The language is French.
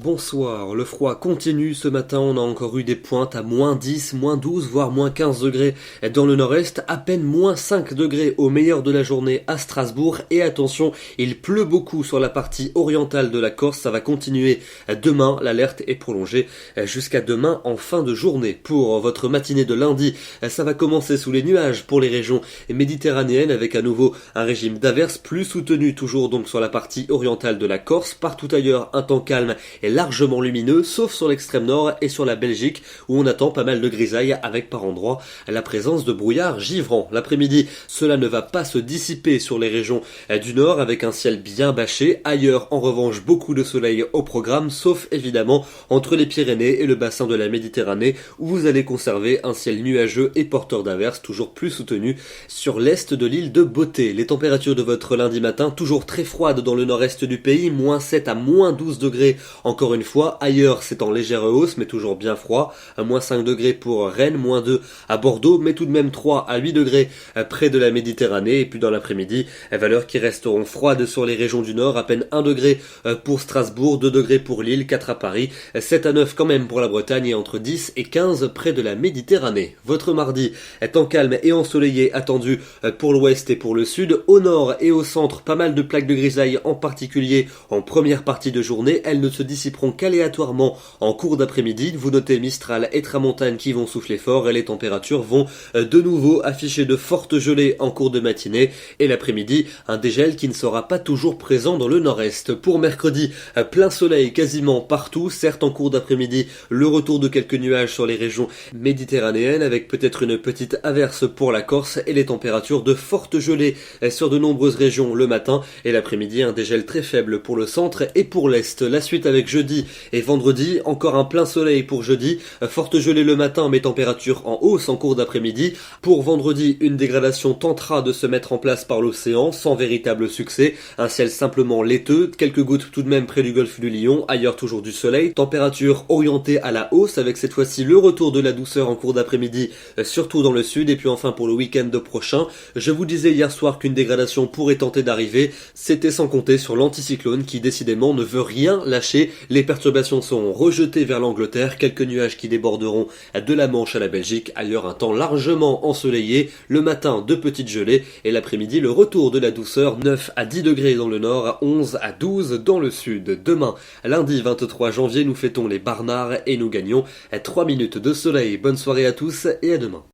bonsoir. Le froid continue. Ce matin, on a encore eu des pointes à moins 10, moins 12, voire moins 15 degrés dans le nord-est. À peine moins 5 degrés au meilleur de la journée à Strasbourg. Et attention, il pleut beaucoup sur la partie orientale de la Corse. Ça va continuer demain. L'alerte est prolongée jusqu'à demain en fin de journée. Pour votre matinée de lundi, ça va commencer sous les nuages pour les régions méditerranéennes avec à nouveau un régime d'averses plus soutenu toujours donc sur la partie orientale de la Corse. Partout ailleurs, un temps calme et largement lumineux, sauf sur l'extrême nord et sur la Belgique où on attend pas mal de grisailles avec par endroits la présence de brouillard givrant. L'après-midi, cela ne va pas se dissiper sur les régions du nord avec un ciel bien bâché. Ailleurs, en revanche, beaucoup de soleil au programme, sauf évidemment entre les Pyrénées et le bassin de la Méditerranée où vous allez conserver un ciel nuageux et porteur d'averses toujours plus soutenu sur l'est de l'île de Beauté. Les températures de votre lundi matin, toujours très froides dans le nord-est du pays, moins 7 à moins 12 degrés encore une fois. Ailleurs, c'est en légère hausse, mais toujours bien froid. Moins 5 degrés pour Rennes, moins 2 à Bordeaux, mais tout de même 3 à 8 degrés près de la Méditerranée. Et puis dans l'après-midi, valeurs qui resteront froides sur les régions du nord, à peine 1 degré pour Strasbourg, 2 degrés pour Lille, 4 à Paris, 7 à 9 quand même pour la Bretagne et entre 10 et 15 près de la Méditerranée. Votre mardi est en calme et ensoleillé attendu pour l'ouest et pour le sud. Au nord et au centre, pas mal de plaques de grisaille, en particulier en première partie de journée. Elles ne se dissiperont qu'aléatoirement en cours d'après-midi. Vous notez Mistral et Tramontane qui vont souffler fort et les températures vont de nouveau afficher de fortes gelées en cours de matinée. Et l'après-midi, un dégel qui ne sera pas toujours présent dans le nord-est. Pour mercredi, plein soleil quasiment partout. Certes, en cours d'après-midi, le retour de quelques nuages sur les régions méditerranéennes avec peut-être une petite averse pour la Corse et les températures de fortes gelées sur de nombreuses régions le matin et l'après-midi un dégel très faible pour le centre et pour l'est. La suite avec jeudi et vendredi, encore un plein soleil pour jeudi, forte gelée le matin mais température en hausse en cours d'après-midi. Pour vendredi, une dégradation tentera de se mettre en place par l'océan sans véritable succès, un ciel simplement laiteux, quelques gouttes tout de même près du golfe du Lion, ailleurs toujours du soleil, température orientée à la hausse avec cette fois-ci le retour de la douceur en cours d'après-midi, surtout dans le sud. Et puis enfin pour le week-end prochain, je vous disais hier soir qu'une dégradation pourrait tenter d'arriver, c'était sans compter sur l'anticyclone qui décidément ne veut rien lâcher. Les perturbations sont rejetées vers l'Angleterre, quelques nuages qui déborderont de la Manche à la Belgique, ailleurs un temps largement ensoleillé, le matin de petites gelées et l'après-midi le retour de la douceur, 9 à 10 degrés dans le nord, 11 à 12 dans le sud. Demain, lundi 23 janvier, nous fêtons les Barnards et nous gagnons 3 minutes de soleil. Bonne soirée à tous et à demain.